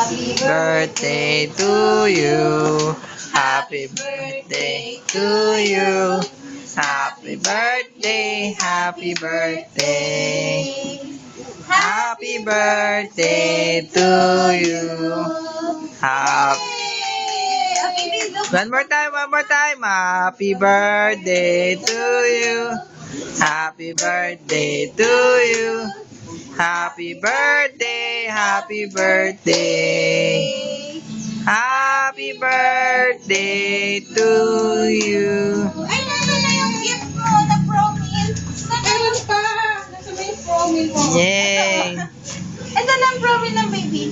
birthday to you. Happy birthday to you. Happy birthday, happy birthday. Happy birthday to you. One more time, one more time. Happy birthday to you. Happy birthday to you. Happy birthday, happy birthday. Happy birthday to you. Ay, nasa na yung gift mo na promise? Meron pa. Nasa may promise mo. Yay! Ito lang promise ng baby.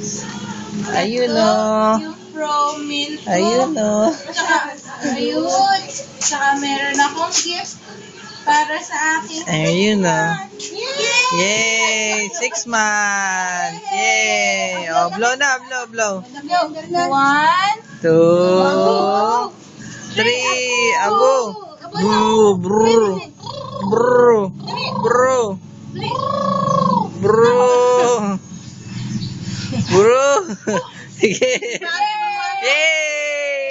Ayun o. Yung promise ko. Ayun o. Tsaka, ayun. Tsaka meron akong gift para sa aking Ayun o. Yay! Yay! 6 months! Yay! Oh, blow na, blow, blow. 1, 2, 3, ago! Bro, bro, bro, bro, bro, bro. Sige. Yay!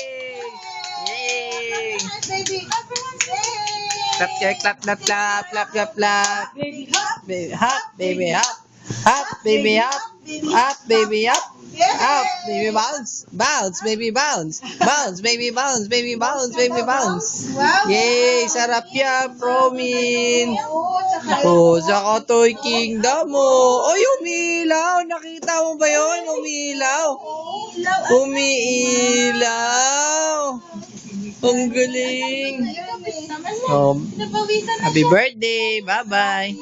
Yay! baby. Clap, clap, clap, clap, clap, clap, clap. Baby hop. Baby, hop, baby, hop. Hop, baby, hop. Hop, baby, hop. Hop, baby, bounce. Bounce, baby, bounce. Bounce, baby, bounce. Baby, bounce, baby, bounce. Wow. Yay! Sarap yan, Promin. Oo, tsaka Oh, sa Toy Kingdom mo. Ay, umiilaw. Nakita mo ba yun? Umiilaw. Umiilaw. Ang galing. naman Oh, napawisan na happy birthday. Bye-bye.